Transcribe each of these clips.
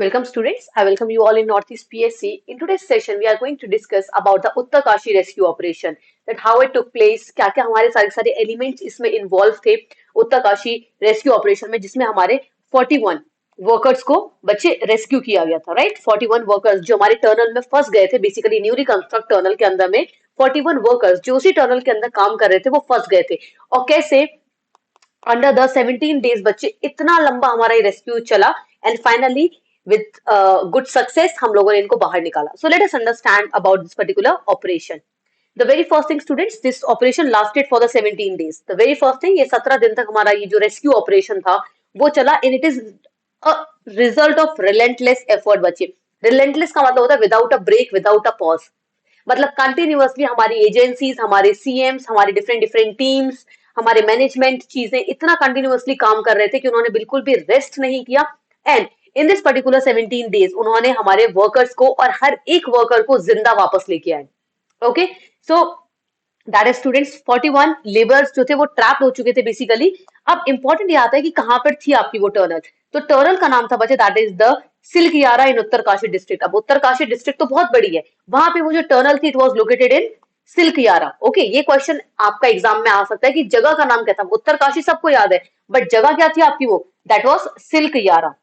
Welcome students, I welcome you all in Northeast PSC. In today's session, we are going to discuss about the Uttarkashi rescue operation, that how it took place, क्या-क्या हमारे सारे elements इसमें involved थे Uttarkashi rescue operation में, जिसमें हमारे 41 workers को बच्चे रेस्क्यू किया गया था, राइट। 41 वर्कर्स जो हमारे टनल में फंस गए थे, बेसिकली न्यूली कंस्ट्रक्ट टनल के अंदर में 41 वर्कर्स जो उसी टनल के अंदर काम कर रहे थे वो फंस गए थे। और कैसे अंडर द 17 डेज बच्चे इतना लंबा हमारा ये रेस्क्यू चला and finally with good success हम लोगों ने इनको बाहर निकाला। So let us understand about this particular operation. The very first thing students, this operation lasted for the 17 days. The very first thing, ये 17 दिन तक हमारा ये जो रेस्क्यू ऑपरेशन था वो चला and it is a result of relentless effort बच्चे। रिलेंटलेस का मतलब होता है without a break, without a pause. मतलब कंटिन्यूअसली हमारी एजेंसीज, हमारे सीएम्स, हमारी डिफरेंट डिफरेंट टीम्स, हमारे मैनेजमेंट चीजें इतना कंटिन्यूअसली काम कर रहे थे कि उन्होंने बिल्कुल भी रेस्ट नहीं किया। And in this particular 17 days उन्होंने हमारे वर्कर्स को और हर एक वर्कर को जिंदा वापस लेके आए। Okay, so that is students 41 labours जो थे वो ट्रैप हो चुके थे बेसिकली। अब इंपॉर्टेंट ये आता है कि कहां पर थी आपकी वो टर्नल। तो टर्नल का नाम था बच्चे that is the Silkyara in Uttarkashi district. अब उत्तरकाशी डिस्ट्रिक्ट तो बहुत बड़ी है, वहां पे वो जो टर्नल थी it was located in Silkyara. Okay, ये क्वेश्चन आपका एग्जाम में आ सकता है कि जगह का नाम क्या था। उत्तरकाशी सबको याद है, बट जगह क्या थी आपकी, वो दैट वाज सिल्कियारा।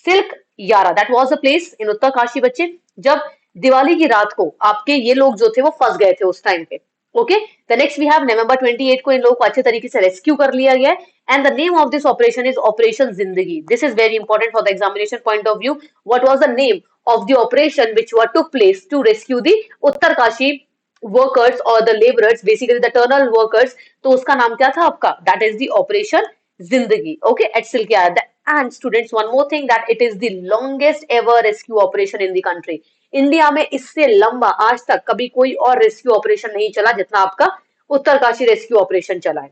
सिल्क यारा that was the place in Uttarkashi बच्चे, जब दिवाली की रात को आपके ये लोग जो थे वो फंस गए थे उस टाइम पे। Okay, the next we have November 28 को इन लोगों को अच्छे तरीके से रेस्क्यू कर लिया गया and the name of this operation is operation Zindagi. This is very important for the examination point of view. What was the name of the operation which were took place to rescue the Uttarkashi workers और the labourers, basically the tunnel workers. तो उसका नाम क्या था आपका, that is the operation Zindagi. Okay, at Silkyara. And students, one more thing, that it is the longest ever rescue operation in the country. India में इससे लंबा आज तक कभी कोई और रेस्क्यू ऑपरेशन नहीं चला जितना आपका उत्तरकाशी रेस्क्यू ऑपरेशन चला है।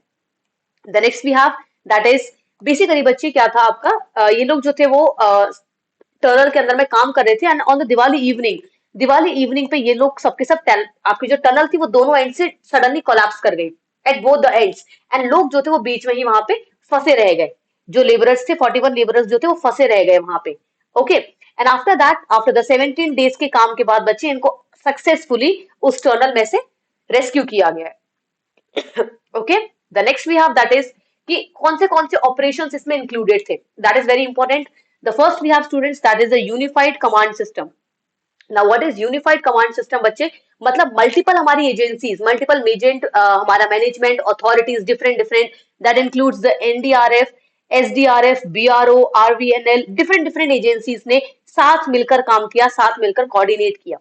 The next we have that is basically बच्चे क्या था आपका, ये लोग जो थे वो टनल के अंदर में काम कर रहे थे and on the Diwali evening पे ये लोग सबके सब आपकी जो टनल थी वो दोनों एंड से सडनली कोलैप्स कर गई at both the ends. And लोग जो थे वो बीच में ही वहां पे फंसे रह गए। जो लेबरर्स थे 41 लेबरर्स जो थे वो फंसे रह गए वहां पे। Okay, and after that after the 17 days के काम के बाद बच्चे इनको सक्सेसफुली उस टनल में से रेस्क्यू किया गया है। Okay, the next we have that is कि कौन से ऑपरेशंस इसमें इंक्लूडेड थे, that is very important. The first we have students that is the unified command system. Now what is unified command system बच्चे, मतलब मल्टीपल हमारी agencies, multiple मेजेंट हमारा management authorities different different, that includes the NDRF, SDRF, BRO, RVNL, different different agencies ने साथ मिलकर काम किया, साथ मिलकर कोऑर्डिनेट किया।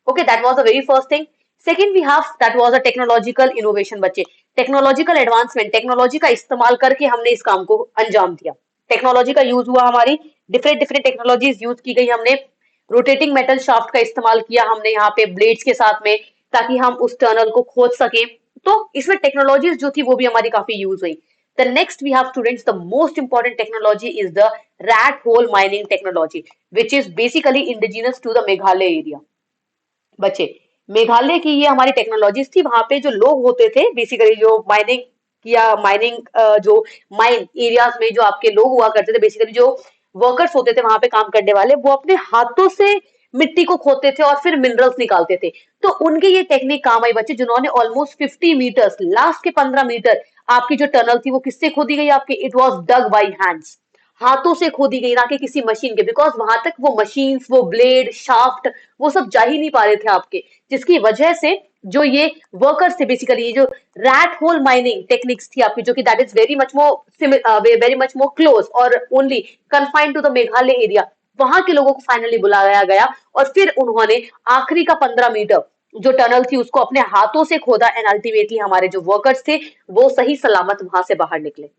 Okay, that was the very first thing. Second we have that was a technological innovation बच्चे। टेक्नोलॉजिकल एडवांसमेंट, टेक्नोलॉजी का इस्तेमाल करके हमने इस काम को अंजाम दिया। टेक्नोलॉजी का यूज हुआ, हमारी डिफरेंट डिफरेंट टेक्नोलॉजीज यूज की गई। हमने रोटेटिंग मेटल शाफ्ट का इस्तेमाल किया हमने यहाँ पे ब्लेड्स के साथ में, ताकि हम उस टनल को खोद सके। तो इसमें टेक्नोलॉजीज जो थी वो भी हमारी काफी यूज हुई। The next we have students, the most important technology is the rat hole mining technology, which is basically indigenous to the Meghalaya area. बच्चे, मेघालय की ये हमारी टेक्नोलॉजीज थी। वहां पे जो लोग होते थे बेसिकली जो माइनिंग किया, माइनिंग जो माइन एरियाज में जो आपके लोग हुआ करते थे, बेसिकली जो वर्कर्स होते थे वहां पे काम करने वाले, वो अपने हाथों से मिट्टी को खोदते थे और फिर मिनरल्स निकालते थे। तो उनकी ये टेक्निक काम आई बच्चे, जिन्होंने ऑलमोस्ट 50 मीटर्स, लास्ट के 15 मीटर आपकी जो टनल थी वो किससे खोदी गई आपके, it was dug by hands, हाथों से खोदी गई, ना कि किसी मशीन के। बिकॉज वहां तक वो मशीन्स, वो ब्लेड, शाफ्ट, वो सब जा ही नहीं पा रहे थे आपके, जिसकी वजह से जो ये वर्कर्स थे बेसिकली, ये जो रैट होल माइनिंग टेक्निक्स थी आपकी, जो कि that is very much more close और only confined to the Meghalaya area, वहां के लोगों को फाइनली बुलाया गया और फिर उन्होंने आखिरी का 15 मीटर जो टनल थी उसको अपने हाथों से खोदा एंड अल्टीमेटली हमारे जो वर्कर्स थे वो सही सलामत वहां से बाहर निकले।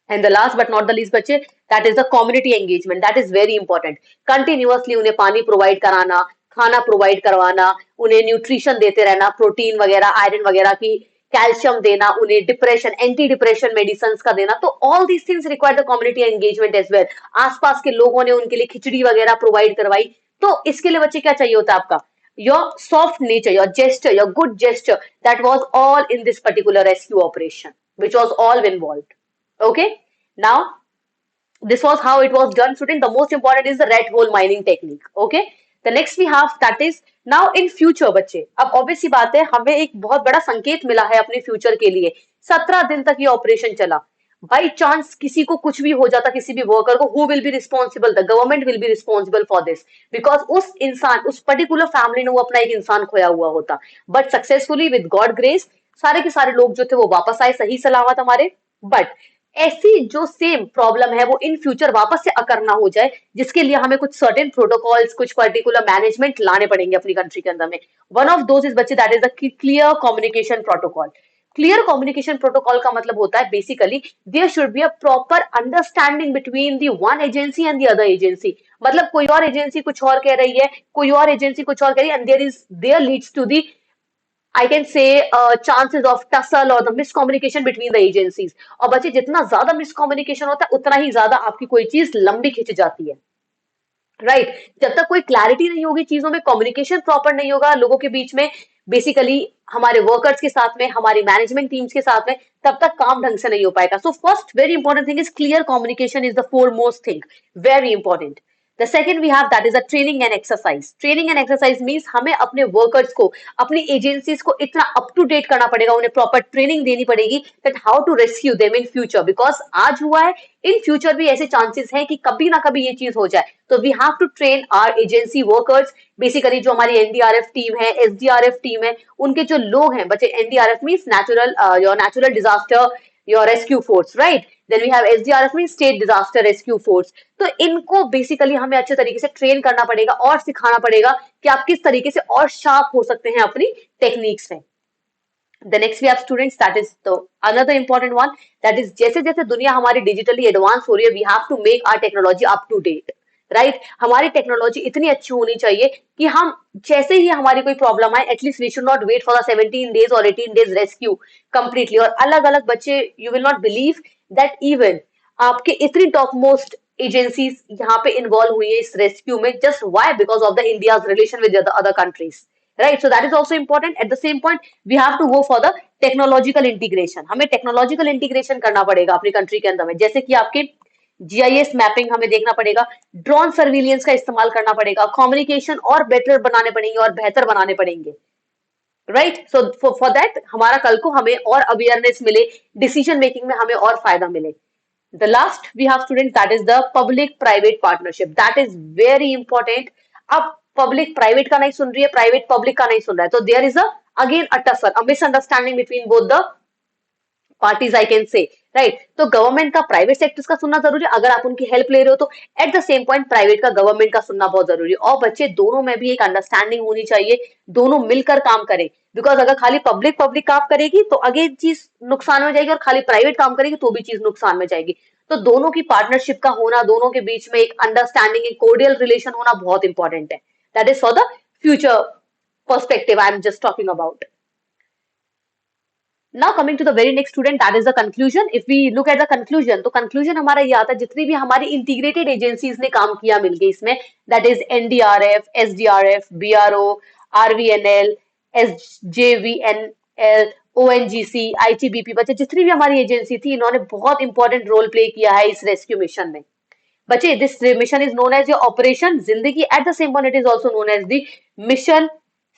And the last but not the least बच्चे, that is the community engagement, that is very important. Continuously उन्हें पानी प्रोवाइड कराना, खाना प्रोवाइड करवाना, उन्हें न्यूट्रिशन देते रहना, प्रोटीन वगैरह, आयरन वगैरह की, कैल्शियम देना, उन्हें डिप्रेशन, एंटी डिप्रेशन मेडिसिन का देना। तो all these things require the community engagement as well. आसपास के लोगों ने उनके लिए खिचड़ी वगैरह प्रोवाइड करवाई। तो इसके लिए बच्चे क्या चाहिए होता है आपका, your soft nature, your gesture, your good gesture, that was all in this particular rescue operation, which was all involved. Okay, now This was how it was done, student. The most important is the red hole mining technique. Okay. The next we have that is now in future बच्चे. अब obvious सी बात है, हमें एक बहुत बड़ा संकेत मिला है अपने फ्यूचर के लिए. 17 दिन तक ये ऑपरेशन चला. बाई चांस किसी को कुछ भी हो जाता, किसी भी वर्कर को, who will be responsible? The government will be responsible for this, because उस इंसान, उस पर्टिकुलर फैमिली ने वो अपना एक इंसान खोया हुआ होता. But successfully with God grace सारे के सारे लोग जो थे वो वापस आए सही सलामत हमारे. बट ऐसी जो सेम प्रॉब्लम है वो इन फ्यूचर वापस से अकर ना हो जाए, जिसके लिए हमें कुछ सर्टेन प्रोटोकॉल्स, कुछ पर्टिकुलर मैनेजमेंट लाने पड़ेंगे अपनी कंट्री के अंदर में. वन ऑफ दोज इज बच्चे that is the clear communication protocol. Clear communication protocol का मतलब होता है basically there should be a proper understanding between the one agency and the other agency. मतलब कोई और एजेंसी कुछ और कह रही है, कोई और एजेंसी कुछ और कह रही है, and there leads to the, I can say, chances of tussle or the miscommunication between the agencies. और बच्चे जितना ज्यादा मिसकम्युनिकेशन होता है उतना ही ज्यादा आपकी कोई चीज लंबी खिंच जाती है. राइट जब तक कोई क्लैरिटी नहीं होगी चीजों में, कम्युनिकेशन प्रॉपर नहीं होगा लोगों के बीच में, बेसिकली हमारे वर्कर्स के साथ में, हमारी मैनेजमेंट टीम्स के साथ में, तब तक काम ढंग से नहीं हो पाएगा. So first very important thing is clear communication is the foremost thing, very important. The second we have that is a training and exercise. Training and exercise means हमें अपने workers को, अपनी agencies को इतना up to date करना पड़ेगा, उन्हें proper training देनी पड़ेगी that how to rescue them in future. Because आज हुआ है, in future भी ऐसे chances हैं कि कभी ना कभी ये चीज हो जाए. तो we have to train our agency workers. Basically जो हमारी NDRF टीम है, SDRF टीम है, उनके जो लोग हैं बच्चे, NDRF means your natural disaster, your rescue force, right? Then we have SDRF means state disaster rescue force. तो इनको बेसिकली हमें अच्छे तरीके से ट्रेन करना पड़ेगा और सिखाना पड़ेगा कि आप किस तरीके से और शार्प हो सकते हैं अपनी टेक्निक्स में. The next we have students, that is the another important one, that is जैसे जैसे दुनिया हमारी डिजिटली एडवांस हो रही है, we have to make our technology up to date. Right हमारी टेक्नोलॉजी इतनी अच्छी होनी चाहिए कि हम जैसे ही हमारी कोई प्रॉब्लम आए, at least we should not wait for the 17 days और 18 डेज रेस्क्यू कंप्लीटली. और अलग अलग बच्चे, you will not believe that even आपके इतनी टॉप मोस्ट एजेंसीज यहाँ पे इन्वॉल्व हुई है इस रेस्क्यू में. Just why? Because of the India's relation with other countries. Right so that is also important. At the same point we have to go for the technological integration. हमें technological integration करना पड़ेगा अपनी country के अंदर में, जैसे कि आपके जीआईएस मैपिंग हमें देखना पड़ेगा, ड्रोन सर्विलियंस का इस्तेमाल करना पड़ेगा, कम्युनिकेशन और बेटर बनाने पड़ेंगे और बेहतर बनाने पड़ेंगे. राइट सो फॉर दैट हमारा कल को हमें और अवेयरनेस मिले, डिसीजन मेकिंग में हमें और फायदा मिले. The last we have students, that is the public private partnership. That is very important. अब public private का नहीं सुन रही है, private public का नहीं सुन रहा है, तो there is a again a tussle, a misunderstanding between both the parties, I can say. Right तो गवर्नमेंट का प्राइवेट सेक्टर्स का सुनना जरूरी है अगर आप उनकी हेल्प ले रहे हो तो. Eight the same point private का गवर्नमेंट का सुनना बहुत जरूरी है. और बच्चे दोनों में भी एक अंडरस्टैंडिंग होनी चाहिए, दोनों मिलकर काम करें. बिकॉज अगर खाली पब्लिक पब्लिक काम करेगी तो आगे चीज नुकसान में जाएगी, और खाली प्राइवेट काम करेगी तो भी चीज नुकसान में जाएगी. तो दोनों की पार्टनरशिप का होना, दोनों के बीच में एक अंडरस्टैंडिंग, एक कोर्डियल रिलेशन होना बहुत इंपॉर्टेंट है. That is for the future perspective I am just talking about. Now coming to the very next student, that is the conclusion. If we look at the conclusion, तो conclusion हमारा ये आता है जितनी भी हमारी integrated agencies ने काम किया मिलके इसमें, that is NDRF, SDRF, BRO, RVNL, SJVNL, ONGC, ITBP, बच्चे जितनी भी हमारी एजेंसी थी इन्होंने बहुत इंपॉर्टेंट रोल प्ले किया है इस रेस्क्यू मिशन में. बच्चे this mission is known as operation Zindagi. At the same point it is also known as the mission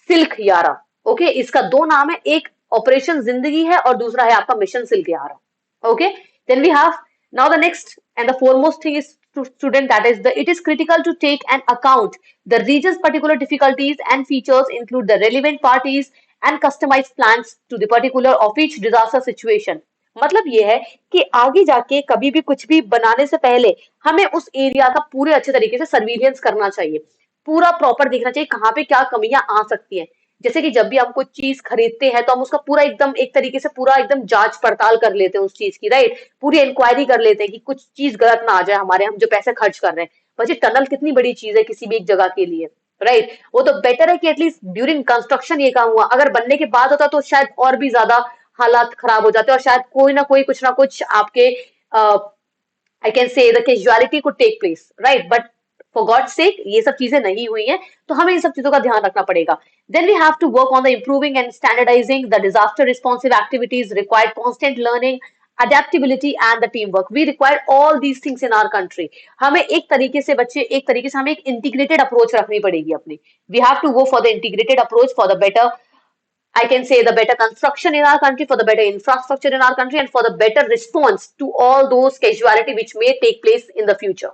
Silkyara. Okay इसका दो नाम है, एक ऑपरेशन जिंदगी है और दूसरा है आपका mission Silkyara. Okay then we have now the next and the foremost thing is to student, that is the it is critical to take an account the region's particular difficulties and features, include the relevant parties and customized plans to the particular of each disaster situation. मतलब ये है कि आगे जाके कभी भी कुछ भी बनाने से पहले हमें उस एरिया का पूरे अच्छे तरीके से सर्विलियंस करना चाहिए, पूरा प्रॉपर देखना चाहिए कहाँ पे क्या कमियां आ सकती हैं. जैसे कि जब भी हम कुछ चीज खरीदते हैं तो हम उसका पूरा एकदम एक तरीके से पूरा एकदम जांच पड़ताल कर लेते हैं उस चीज की. राइट पूरी इंक्वायरी कर लेते हैं कि कुछ चीज गलत ना आ जाए हमारे, हम जो पैसे खर्च कर रहे हैं. वैसे टनल कितनी बड़ी चीज है किसी भी एक जगह के लिए. राइट वो तो बेटर है कि एटलीस्ट ड्यूरिंग कंस्ट्रक्शन ये काम हुआ, अगर बनने के बाद होता तो शायद और भी ज्यादा हालात खराब हो जाते और शायद कोई ना कोई कुछ ना कुछ आपके I can say the casualty could take place. Right but for God sake ये सब चीजें नहीं हुई हैं, तो हमें इन सब चीजों का ध्यान रखना पड़ेगा. Then we have to work on the improving and standardising the disaster responsive activities, required constant learning, adaptability and the teamwork. We require all these things in our country. हमें एक तरीके से बच्चे एक तरीके से हमें एक integrated approach रखनी पड़ेगी अपनी. We have to go for the integrated approach for the better, I can say, the better construction in our country, for the better infrastructure in our country, and for the better response to all those casualty which may take place in the future.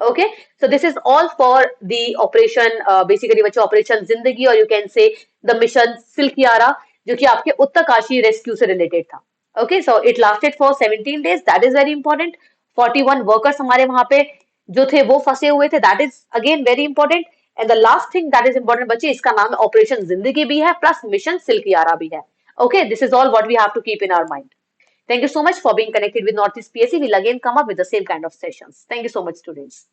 Okay, so this is all for the operation, basically बच्चों operation जिंदगी, और you can say the mission Silkyara, जो कि आपके Uttarkashi rescue से related था. Okay, so it lasted for 17 days. That is very important. 41 workers हमारे वहां पे जो थे वो फंसे हुए थे. That is again very important. And the last thing that is important बच्चे, इसका नाम ऑपरेशन जिंदगी भी है प्लस मिशन सिल्कियारा भी है. Okay, this is all what we have to keep in our mind. Thank you so much for being connected with Northeast PSC. We'll again come up with the same kind of sessions. Thank you so much, students.